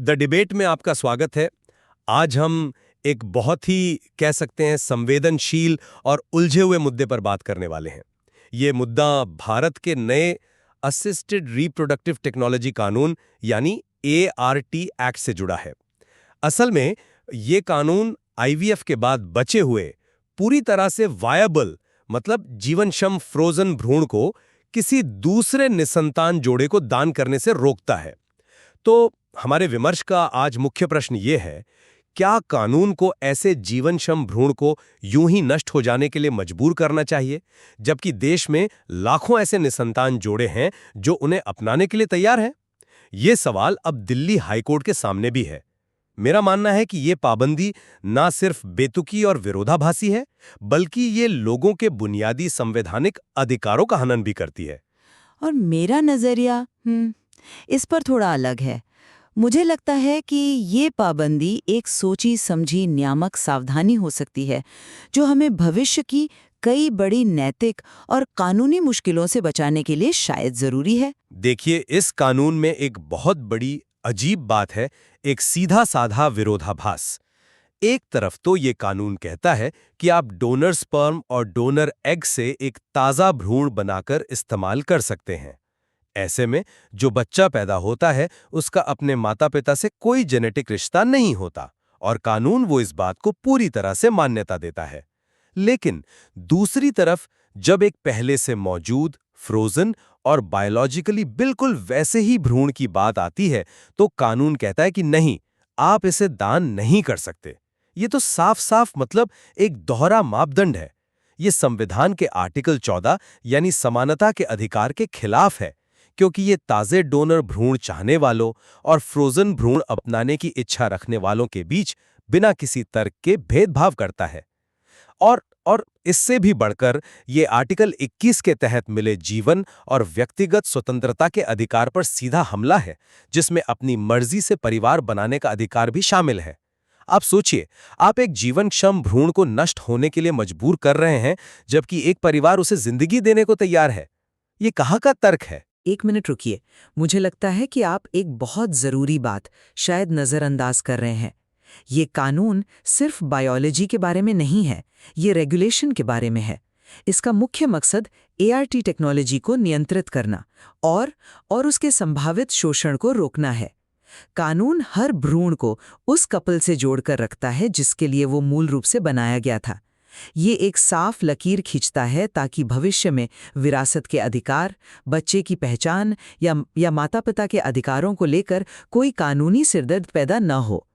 The debate में आपका स्वागत है। आज हम एक बहुत ही कह सकते हैं संवेदनशील और उलझे हुए मुद्दे पर बात करने वाले हैं। ये मुद्दा भारत के नए असिस्टेड रिप्रोडक्टिव टेक्नोलॉजी कानून यानी ART एक्ट से जुड़ा है। असल में ये कानून IVF के बाद बचे हुए पूरी तरह से वायबल मतलब जीवनक्षम फ्रोजन भ्रूण को किसी दूसरे निसंतान जोड़े को दान करने से रोकता है। तो हमारे विमर्श का आज मुख्य प्रश्न ये है, क्या कानून को ऐसे जीवनक्षम भ्रूण को यूं ही नष्ट हो जाने के लिए मजबूर करना चाहिए, जबकि देश में लाखों ऐसे निसंतान जोड़े हैं जो उन्हें अपनाने के लिए तैयार हैं? ये सवाल अब दिल्ली हाईकोर्ट के सामने भी है। मेरा मानना है कि ये पाबंदी ना सिर्फ बेतुकी और विरोधाभासी है, बल्कि ये लोगों के बुनियादी संवैधानिक अधिकारों का हनन भी करती है। और मेरा नजरिया इस पर थोड़ा अलग है। मुझे लगता है कि ये पाबंदी एक सोची समझी नियामक सावधानी हो सकती है, जो हमें भविष्य की कई बड़ी नैतिक और कानूनी मुश्किलों से बचाने के लिए शायद जरूरी है। देखिए, इस कानून में एक बहुत बड़ी अजीब बात है, एक सीधा साधा विरोधाभास। एक तरफ तो ये कानून कहता है कि आप डोनर स्पर्म और डोनर एग से एक ताज़ा भ्रूण बनाकर इस्तेमाल कर सकते हैं। ऐसे में जो बच्चा पैदा होता है उसका अपने माता पिता से कोई जेनेटिक रिश्ता नहीं होता और कानून वो इस बात को पूरी तरह से मान्यता देता है। लेकिन दूसरी तरफ जब एक पहले से मौजूद फ्रोजन और बायोलॉजिकली बिल्कुल वैसे ही भ्रूण की बात आती है तो कानून कहता है कि नहीं, आप इसे दान नहीं कर सकते। ये तो साफ साफ मतलब एक दोहरा मापदंड है। ये संविधान के आर्टिकल 14 यानी समानता के अधिकार के खिलाफ है, क्योंकि ये ताजे डोनर भ्रूण चाहने वालों और फ्रोजन भ्रूण अपनाने की इच्छा रखने वालों के बीच बिना किसी तर्क के भेदभाव करता है। और इससे भी बढ़कर ये आर्टिकल 21 के तहत मिले जीवन और व्यक्तिगत स्वतंत्रता के अधिकार पर सीधा हमला है, जिसमें अपनी मर्जी से परिवार बनाने का अधिकार भी शामिल है। आप सोचिए, आप एक जीवनक्षम भ्रूण को नष्ट होने के लिए मजबूर कर रहे हैं, जबकि एक परिवार उसे जिंदगी देने को तैयार है। ये कहाँ का तर्क है? एक मिनट रुकिए, मुझे लगता है कि आप एक बहुत जरूरी बात शायद नजरअंदाज कर रहे हैं। ये कानून सिर्फ बायोलॉजी के बारे में नहीं है, ये रेगुलेशन के बारे में है। इसका मुख्य मकसद ART टेक्नोलॉजी को नियंत्रित करना और उसके संभावित शोषण को रोकना है। कानून हर भ्रूण को उस कपल से जोड़कर रखता है जिसके लिए वो मूल रूप से बनाया गया था। ये एक साफ लकीर खींचता है ताकि भविष्य में विरासत के अधिकार, बच्चे की पहचान या माता-पिता के अधिकारों को लेकर कोई कानूनी सिरदर्द पैदा न हो।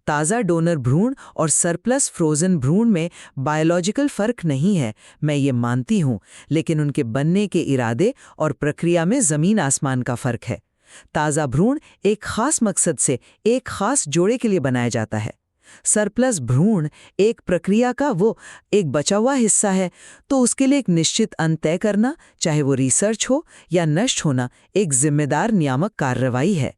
ताज़ा डोनर भ्रूण और सरप्लस फ्रोजन भ्रूण में बायोलॉजिकल फर्क नहीं है, मैं ये मानती हूँ, लेकिन उनके बनने के इरादे और प्रक्रिया में ज़मीन आसमान का फर्क है। ताज़ा भ्रूण एक खास मकसद से एक खास जोड़े के लिए बनाया जाता है। सरप्लस भ्रूण एक प्रक्रिया का वो एक बचा हुआ हिस्सा है, तो उसके लिए एक निश्चित अंत तय करना, चाहे वो रिसर्च हो या नष्ट होना, एक जिम्मेदार नियामक कार्रवाई है।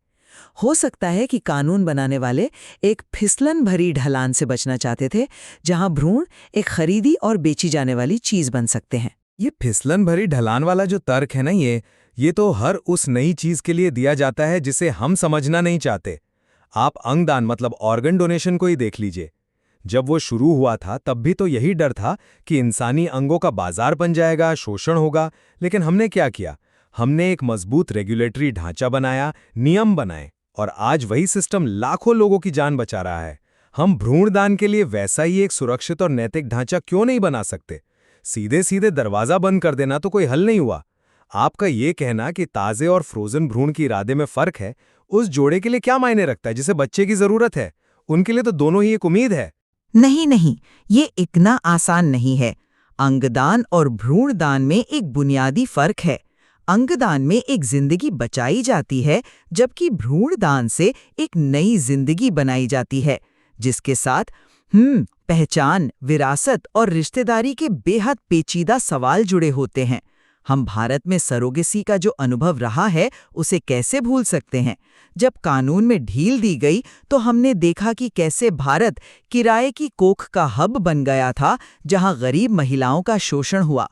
हो सकता है कि कानून बनाने वाले एक फिसलन भरी ढलान से बचना चाहते थे, जहां भ्रूण एक खरीदी और बेची जाने वाली चीज बन सकते हैं। ये फिसलन भरी ढलान वाला जो तर्क है ना, ये तो हर उस नई चीज के लिए दिया जाता है जिसे हम समझना नहीं चाहते। आप अंगदान मतलब ऑर्गन डोनेशन को ही देख लीजिए। जब वो शुरू हुआ था तब भी तो यही डर था कि इंसानी अंगों का बाजार बन जाएगा, शोषण होगा। लेकिन हमने क्या किया? हमने एक मजबूत रेगुलेटरी ढांचा बनाया, नियम बनाए, और आज वही सिस्टम लाखों लोगों की जान बचा रहा है। हम भ्रूणदान के लिए वैसा ही एक सुरक्षित और नैतिक ढांचा क्यों नहीं बना सकते? सीधे सीधे दरवाजा बंद कर देना तो कोई हल नहीं हुआ। आपका ये कहना कि ताजे और फ्रोजन भ्रूण की इरादे में फर्क है, उस जोड़े के लिए क्या मायने रखता है जिसे बच्चे की जरूरत है? उनके लिए तो दोनों ही एक उम्मीद है। नहीं, ये इतना आसान नहीं है। अंगदान और भ्रूणदान में एक बुनियादी फर्क है। अंगदान में एक जिंदगी बचाई जाती है, जबकि भ्रूणदान से एक नई जिंदगी बनाई जाती है, जिसके साथ पहचान, विरासत और रिश्तेदारी के बेहद पेचीदा सवाल जुड़े होते हैं। हम भारत में सरोगेसी का जो अनुभव रहा है, उसे कैसे भूल सकते हैं? जब कानून में ढील दी गई तो हमने देखा कि कैसे भारत किराए की कोख का हब बन गया था, जहां गरीब महिलाओं का शोषण हुआ।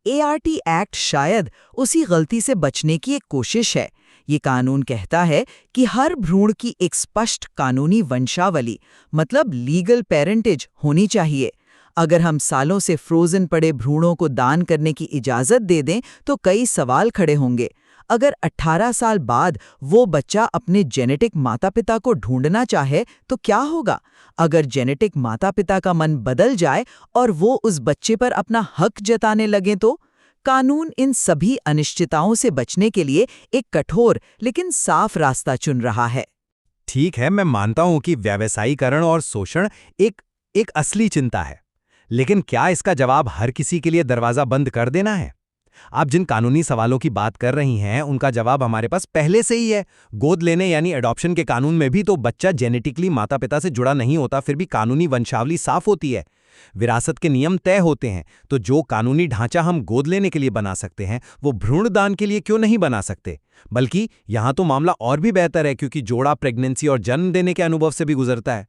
ART एक्ट शायद उसी गलती से बचने की एक कोशिश है, ये कानून कहता है कि हर भ्रूण की एक स्पष्ट कानूनी वंशावली मतलब लीगल पेरेंटेज होनी चाहिए। अगर हम सालों से फ्रोजन पड़े भ्रूणों को दान करने की इजाजत दे दें तो कई सवाल खड़े होंगे। अगर 18 साल बाद वो बच्चा अपने जेनेटिक माता-पिता को ढूंढना चाहे तो क्या होगा? अगर जेनेटिक माता-पिता का मन बदल जाए और वो उस बच्चे पर अपना हक जताने लगें तो? कानून इन सभी अनिश्चितताओं से बचने के लिए एक कठोर लेकिन साफ रास्ता चुन रहा है। ठीक है, मैं मानता हूं कि व्यावसायीकरण और शोषण एक असली चिंता है, लेकिन क्या इसका जवाब हर किसी के लिए दरवाजा बंद कर देना है? आप जिन कानूनी सवालों की बात कर रही हैं, उनका जवाब हमारे पास पहले से ही है। गोद लेने यानी एडॉप्शन के कानून में भी तो बच्चा जेनेटिकली माता-पिता से जुड़ा नहीं होता, फिर भी कानूनी वंशावली साफ होती है। विरासत के नियम तय होते हैं, तो जो कानूनी ढांचा हम गोद लेने के लिए बना सकते हैं, वो भ्रूण दान के लिए क्यों नहीं बना सकते? बल्कि यहाँ तो मामला और भी बेहतर है, क्योंकि जोड़ा प्रेगनेंसी और जन्म देने के अनुभव से भी गुजरता है।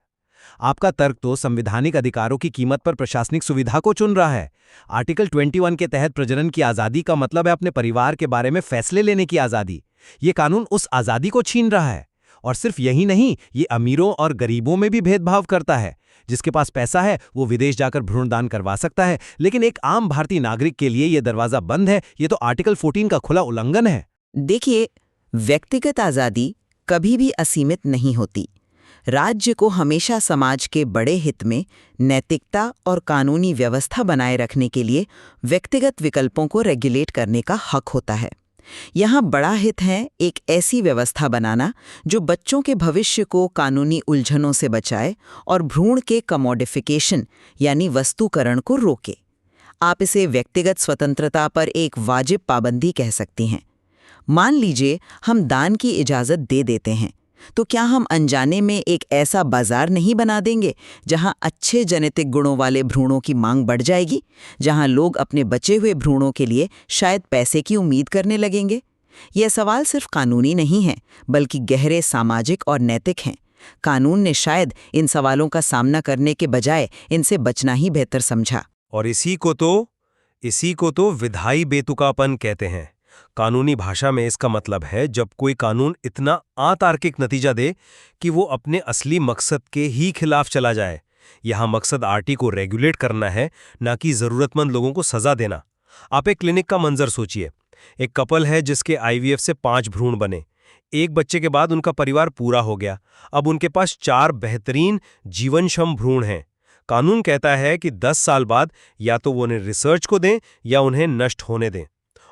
आपका तर्क तो संवैधानिक अधिकारों की कीमत पर प्रशासनिक सुविधा को चुन रहा है। आर्टिकल 21 के तहत प्रजनन की आज़ादी का मतलब है अपने परिवार के बारे में फैसले लेने की आज़ादी। ये कानून उस आज़ादी को छीन रहा है। और सिर्फ यही नहीं, ये अमीरों और गरीबों में भी भेदभाव करता है। जिसके पास पैसा है वो विदेश जाकर भ्रूणदान करवा सकता है, लेकिन एक आम भारतीय नागरिक के लिए ये दरवाजा बंद है। ये तो आर्टिकल 14 का खुला उल्लंघन है। देखिए, व्यक्तिगत आज़ादी कभी भी असीमित नहीं होती। राज्य को हमेशा समाज के बड़े हित में नैतिकता और कानूनी व्यवस्था बनाए रखने के लिए व्यक्तिगत विकल्पों को रेगुलेट करने का हक होता है। यहाँ बड़ा हित है एक ऐसी व्यवस्था बनाना जो बच्चों के भविष्य को कानूनी उलझनों से बचाए और भ्रूण के कमोडिफिकेशन यानी वस्तुकरण को रोके। आप इसे व्यक्तिगत स्वतंत्रता पर एक वाजिब पाबंदी कह सकती हैं। मान लीजिए हम दान की इजाज़त दे देते हैं, तो क्या हम अनजाने में एक ऐसा बाजार नहीं बना देंगे जहां अच्छे जेनेटिक गुणों वाले भ्रूणों की मांग बढ़ जाएगी, जहां लोग अपने बचे हुए भ्रूणों के लिए शायद पैसे की उम्मीद करने लगेंगे? यह सवाल सिर्फ कानूनी नहीं है, बल्कि गहरे सामाजिक और नैतिक हैं। कानून ने शायद इन सवालों का सामना करने के बजाय इनसे बचना ही बेहतर समझा। और इसी को तो विधायी बेतुकापन कहते हैं। कानूनी भाषा में इसका मतलब है जब कोई कानून इतना अतार्किक नतीजा दे कि वो अपने असली मकसद के ही खिलाफ चला जाए। यहाँ मकसद आरटी को रेगुलेट करना है, ना कि जरूरतमंद लोगों को सजा देना। आप एक क्लिनिक का मंजर सोचिए। एक कपल है जिसके आईवीएफ से 5 भ्रूण बने। एक बच्चे के बाद उनका परिवार पूरा हो गया। अब उनके पास 4 बेहतरीन जीवनक्षम भ्रूण हैं। कानून कहता है कि 10 साल बाद या तो वो उन्हें रिसर्च को दें या उन्हें नष्ट होने दें।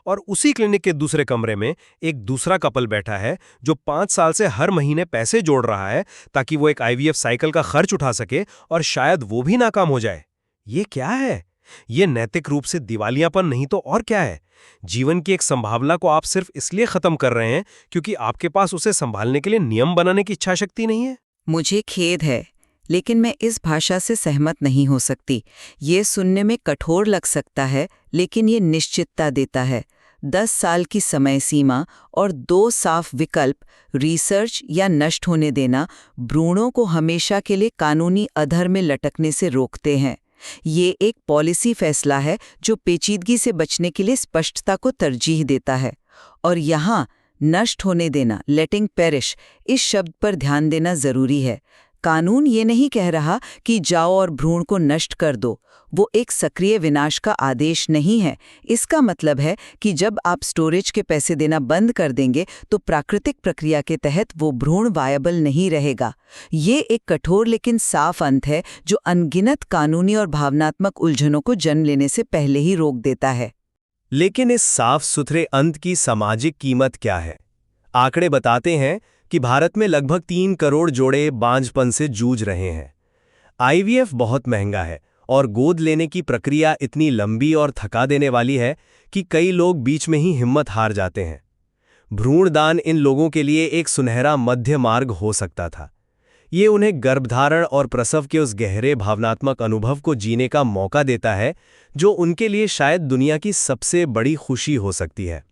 और उसी क्लिनिक के दूसरे कमरे में एक दूसरा कपल बैठा है जो 5 साल से हर महीने पैसे जोड़ रहा है ताकि वो एक आईवीएफ साइकिल का खर्च उठा सके, और शायद वो भी नाकाम हो जाए। ये क्या है? ये नैतिक रूप से दिवालियापन नहीं तो और क्या है? जीवन की एक संभावना को आप सिर्फ इसलिए खत्म कर रहे हैं क्योंकि आपके पास उसे संभालने के लिए नियम बनाने की इच्छा शक्ति नहीं है। मुझे खेद है, लेकिन मैं इस भाषा से सहमत नहीं हो सकती। ये सुनने में कठोर लग सकता है, लेकिन ये निश्चितता देता है। 10 साल की समय सीमा और 2 साफ विकल्प, रिसर्च या नष्ट होने देना, भ्रूणों को हमेशा के लिए कानूनी अधर में लटकने से रोकते हैं। ये एक पॉलिसी फैसला है जो पेचीदगी से बचने के लिए स्पष्टता को तरजीह देता है। और यहाँ नष्ट होने देना, लेटिंग पेरिश, इस शब्द पर ध्यान देना जरूरी है। कानून ये नहीं कह रहा कि जाओ और भ्रूण को नष्ट कर दो। वो एक सक्रिय विनाश का आदेश नहीं है। इसका मतलब है कि जब आप स्टोरेज के पैसे देना बंद कर देंगे तो प्राकृतिक प्रक्रिया के तहत वो भ्रूण वायबल नहीं रहेगा। ये एक कठोर लेकिन साफ अंत है जो अनगिनत कानूनी और भावनात्मक उलझनों को जन्म लेने से पहले ही रोक देता है। लेकिन इस साफ सुथरे अंत की सामाजिक कीमत क्या है? आंकड़े बताते हैं कि भारत में लगभग 3 करोड़ जोड़े बांझपन से जूझ रहे हैं। आईवीएफ बहुत महंगा है और गोद लेने की प्रक्रिया इतनी लंबी और थका देने वाली है कि कई लोग बीच में ही हिम्मत हार जाते हैं। भ्रूणदान इन लोगों के लिए एक सुनहरा मध्य मार्ग हो सकता था। ये उन्हें गर्भधारण और प्रसव के उस गहरे भावनात्मक अनुभव को जीने का मौका देता है जो उनके लिए शायद दुनिया की सबसे बड़ी खुशी हो सकती है।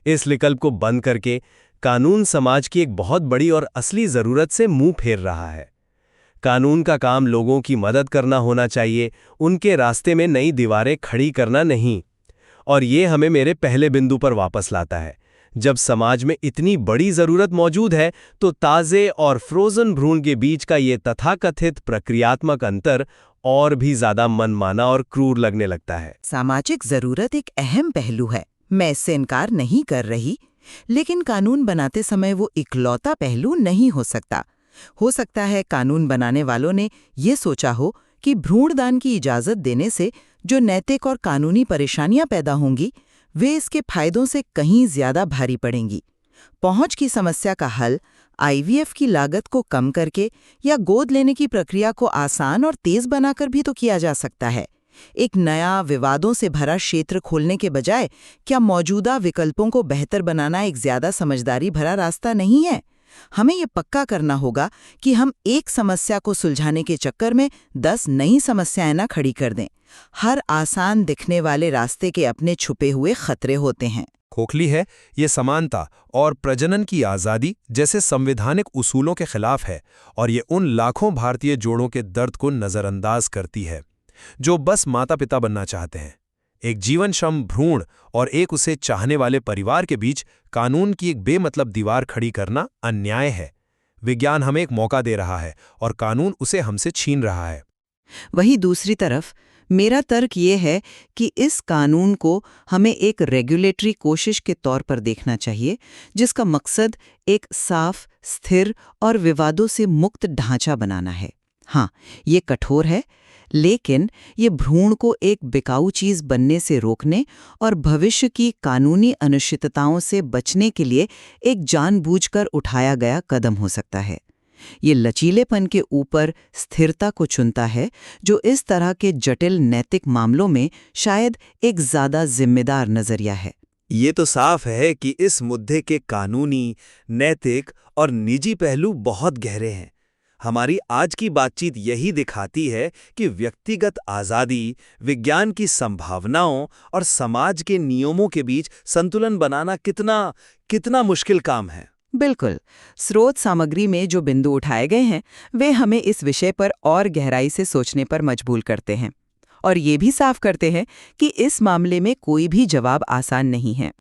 इस विकल्प को बंद करके कानून समाज की एक बहुत बड़ी और असली ज़रूरत से मुंह फेर रहा है। कानून का काम लोगों की मदद करना होना चाहिए, उनके रास्ते में नई दीवारें खड़ी करना नहीं। और ये हमें मेरे पहले बिंदु पर वापस लाता है, जब समाज में इतनी बड़ी जरूरत मौजूद है तो ताजे और फ्रोजन भ्रूण के बीच का ये तथाकथित प्रक्रियात्मक अंतर और भी ज्यादा मनमाना और क्रूर लगने लगता है। सामाजिक जरूरत एक अहम पहलू है, मैं इससे इनकार नहीं कर रही, लेकिन कानून बनाते समय वो इकलौता पहलू नहीं हो सकता। हो सकता है कानून बनाने वालों ने ये सोचा हो कि भ्रूणदान की इजाज़त देने से जो नैतिक और कानूनी परेशानियां पैदा होंगी वे इसके फायदों से कहीं ज्यादा भारी पड़ेंगी। पहुंच की समस्या का हल आईवीएफ की लागत को कम करके या गोद लेने की प्रक्रिया को आसान और तेज बनाकर भी तो किया जा सकता है। एक नया विवादों से भरा क्षेत्र खोलने के बजाय क्या मौजूदा विकल्पों को बेहतर बनाना एक ज्यादा समझदारी भरा रास्ता नहीं है? हमें ये पक्का करना होगा कि हम एक समस्या को सुलझाने के चक्कर में 10 नई समस्याएं ना खड़ी कर दें। हर आसान दिखने वाले रास्ते के अपने छुपे हुए खतरे होते हैं। खोखली है ये समानता और प्रजनन की आज़ादी जैसे संवैधानिक उसूलों के खिलाफ है, और ये उन लाखों भारतीय जोड़ों के दर्द को नज़रअंदाज करती है जो बस माता पिता बनना चाहते हैं। एक जीवनक्षम भ्रूण और एक उसे चाहने वाले परिवार के बीच कानून की एक बेमतलब दीवार खड़ी करना अन्याय है। विज्ञान हमें एक मौका दे रहा है और कानून उसे हमसे छीन रहा है। वहीं दूसरी तरफ मेरा तर्क ये है कि इस कानून को हमें एक रेगुलेटरी कोशिश के तौर पर देखना चाहिए, जिसका मकसद एक साफ, स्थिर और विवादों से मुक्त ढांचा बनाना है। हाँ, ये कठोर है, लेकिन ये भ्रूण को एक बिकाऊ चीज बनने से रोकने और भविष्य की कानूनी अनिश्चितताओं से बचने के लिए एक जानबूझकर उठाया गया कदम हो सकता है। ये लचीलेपन के ऊपर स्थिरता को चुनता है, जो इस तरह के जटिल नैतिक मामलों में शायद एक ज्यादा जिम्मेदार नजरिया है। ये तो साफ है कि इस मुद्दे के कानूनी, नैतिक और निजी पहलू बहुत गहरे हैं। हमारी आज की बातचीत यही दिखाती है कि व्यक्तिगत आज़ादी, विज्ञान की संभावनाओं और समाज के नियमों के बीच संतुलन बनाना कितना मुश्किल काम है। बिल्कुल। स्रोत सामग्री में जो बिंदु उठाए गए हैं वे हमें इस विषय पर और गहराई से सोचने पर मजबूर करते हैं और ये भी साफ करते हैं कि इस मामले में कोई भी जवाब आसान नहीं है।